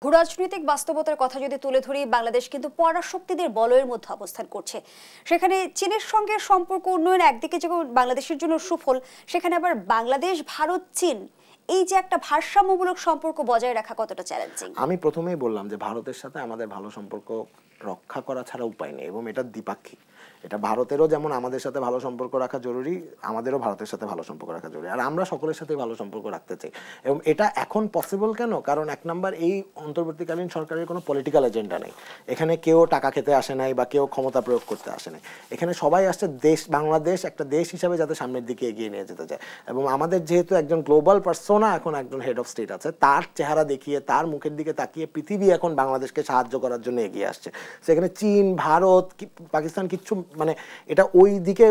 ভূরাজনৈতিক বাস্তবতার কথা যদি তুলে ধরি, বাংলাদেশ কিন্তু পরাশক্তিদের বলয়ের মধ্যে অবস্থান করছে। সেখানে চীনের সঙ্গে সম্পর্ক উন্নয়ন একদিকে যেমন বাংলাদেশের জন্য সুফল, সেখানে আবার বাংলাদেশ, ভারত, চীন এই যে একটা ভারসাম্যমূলক সম্পর্ক বজায় রাখা কতটা চ্যালেঞ্জিং। আমি প্রথমেই বললাম যে ভারতের সাথে আমাদের ভালো সম্পর্ক রক্ষা করা ছাড়া উপায় নেই, এবং এটা দ্বিপাক্ষিক। এটা ভারতেরও যেমন আমাদের সাথে ভালো সম্পর্ক রাখা জরুরি, আমাদেরও ভারতের সাথে ভালো সম্পর্ক রাখা জরুরি, আর আমরা সকলের সাথে ভালো সম্পর্ক রাখতে চাই। এবং এটা এখন পসিবল কেন? কারণ এক নাম্বার, এই অন্তর্বর্তীকালীন সরকারের কোনো পলিটিক্যাল এজেন্ডা নেই। এখানে কেউ টাকা খেতে আসে নাই বা কেউ ক্ষমতা প্রয়োগ করতে আসে নাই। এখানে সবাই আসছে দেশ, বাংলাদেশ একটা দেশ হিসাবে যাতে সামনের দিকে এগিয়ে নিয়ে যেতে চায়। এবং আমাদের যেহেতু একজন গ্লোবাল পার্সোনা, এখন একজন হেড অফ স্টেট আছে, তার চেহারা দেখিয়ে, তার মুখের দিকে তাকিয়ে পৃথিবী এখন বাংলাদেশকে সাহায্য করার জন্য এগিয়ে আসছে। সেখানে চীন, ভারত, পাকিস্তান কিচ্ছু, মানে এটা ওই দিকে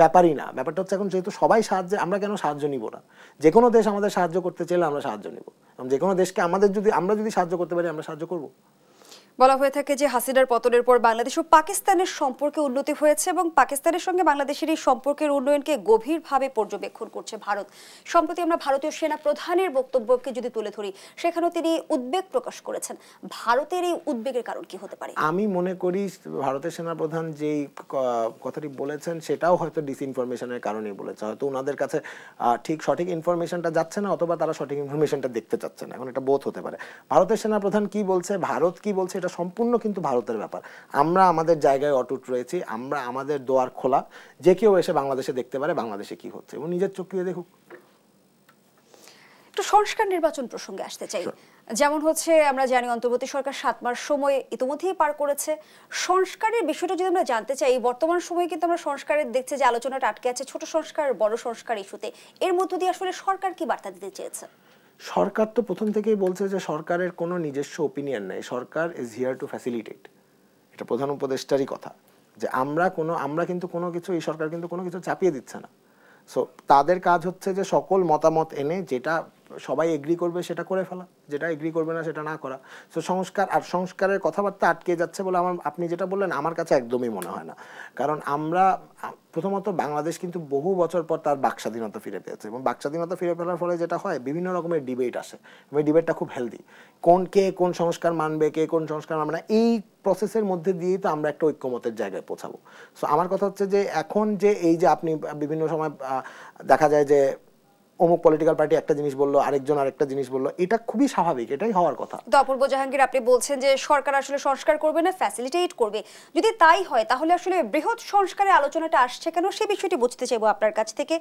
ব্যাপারই না। ব্যাপারটা হচ্ছে এখন যেহেতু সবাই সাহায্যে, আমরা কেন সাহায্য নিব না? যে কোনো দেশ আমাদের সাহায্য করতে চাইলে আমরা সাহায্য নিব, এবং যে কোনো দেশকে আমরা যদি সাহায্য করতে পারি, আমরা সাহায্য করব। বলা হয়ে থাকে যে হাসিনার পতনের পর বাংলাদেশ ও পাকিস্তানের সম্পর্কে উন্নতি হয়েছে, এবং পাকিস্তানের সঙ্গে বাংলাদেশের এই সম্পর্কের উন্নয়নকে গভীরভাবে পর্যবেক্ষণ করছে ভারত। সম্প্রতি আমরা ভারতীয় সেনা প্রধানের বক্তব্যকে যদি তুলে ধরি, সেখানেও তিনি উদ্বেগ প্রকাশ করেছেন। ভারতের এই উদ্বেগের কারণ কি হতে পারে? আমি মনে করি ভারতের সেনা প্রধান যেই কথাটি বলেছেন, সেটাও হয়তো ডিসইনফরমেশনের কারণেই বলেছে। হয়তো ওনাদের কাছে ঠিক সঠিক ইনফরমেশনটা যাচ্ছে না, অথবা তারা সঠিক ইনফরমেশনটা দেখতে চাচ্ছে না। এখন এটা বোধ হতে পারে। ভারতের সেনা প্রধান কি বলছে, ভারত কি বলছে, এটা সম্পূর্ণ কিন্তু ভারতের ব্যাপার। আমরা আমাদের জায়গায় অটুট রয়েছি, আমরা আমাদের দোয়ার খোলা, যে কেউ এসে বাংলাদেশে দেখতে পারে বাংলাদেশে কি হচ্ছে, এবং নিজের চোখ দিয়ে দেখুক। একটু সংস্কার নির্বাচন প্রসঙ্গে আসতে চাই। যেমন হচ্ছে আমরা জানি অন্তর্বর্তী সরকার 7 মাস সময় ইতিমধ্যেই পার করেছে। সংস্কারের বিষয়টা যদি আমরা জানতে চাই, বর্তমান সময়ে কিন্তু আমরা সংস্কারের দেখছি যে আলোচনাটা আটকে আছে ছোট সংস্কার, বড় সংস্কার ইস্যুতে। এর মধ্য দিয়ে আসলে সরকার কি বার্তা দিতে চেয়েছে? সরকার তো প্রথম থেকেই বলছে যে সরকারের কোনো নিজস্ব ওপিনিয়ন নেই, সরকার ইজ হিয়ার টু ফ্যাসিলিটেট। এটা প্রধান উপদেষ্টারই কথা, যে আমরা কিন্তু কোনো কিছু, এই সরকার কিন্তু কোনো কিছু চাপিয়ে দিচ্ছে না। সো তাদের কাজ হচ্ছে যে সকল মতামত এনে যেটা সবাই এগ্রি করবে সেটা করে ফেলা, যেটা এগ্রি করবে না সেটা না করা। সো সংস্কারের কথাবার্তা আটকে যাচ্ছে বলে আপনি যেটা বললেন, আমার কাছে একদমই মনে হয় না। কারণ আমরা প্রথমত, বাংলাদেশ কিন্তু বহু বছর পর তার বাকস্বাধীনতা ফিরে পেয়েছে, এবং বাকস্বাধীনতা ফিরে পেলার ফলে যেটা হয়, বিভিন্ন রকমের ডিবেট আসে, এবং এই ডিবেটটা খুব হেলদি। কোন সংস্কার মানবে, কে কোন সংস্কার মানবে না, এই প্রসেসের মধ্যে দিয়েই তো আমরা একটা ঐক্যমতের জায়গায় পৌঁছাবো। সো আমার কথা হচ্ছে যে এখন যে এই যে আপনি বিভিন্ন সময় দেখা যায় যে অমুক পলিটিক্যাল পার্টি একটা জিনিস বললো, আরেকজন আরেকটা জিনিস বললো, এটা খুবই স্বাভাবিক, এটাই হওয়ার কথা। তো অপূর্ব জাহাঙ্গীর, আপনি বলছেন যে সরকার আসলে সংস্কার করবে না, ফ্যাসিলিটেট করবে। যদি তাই হয়, তাহলে আসলে বৃহৎ সংস্কারের আলোচনাটা আসছে কেন, সেই বিষয়টি বুঝতে চাইবো আপনার কাছ থেকে।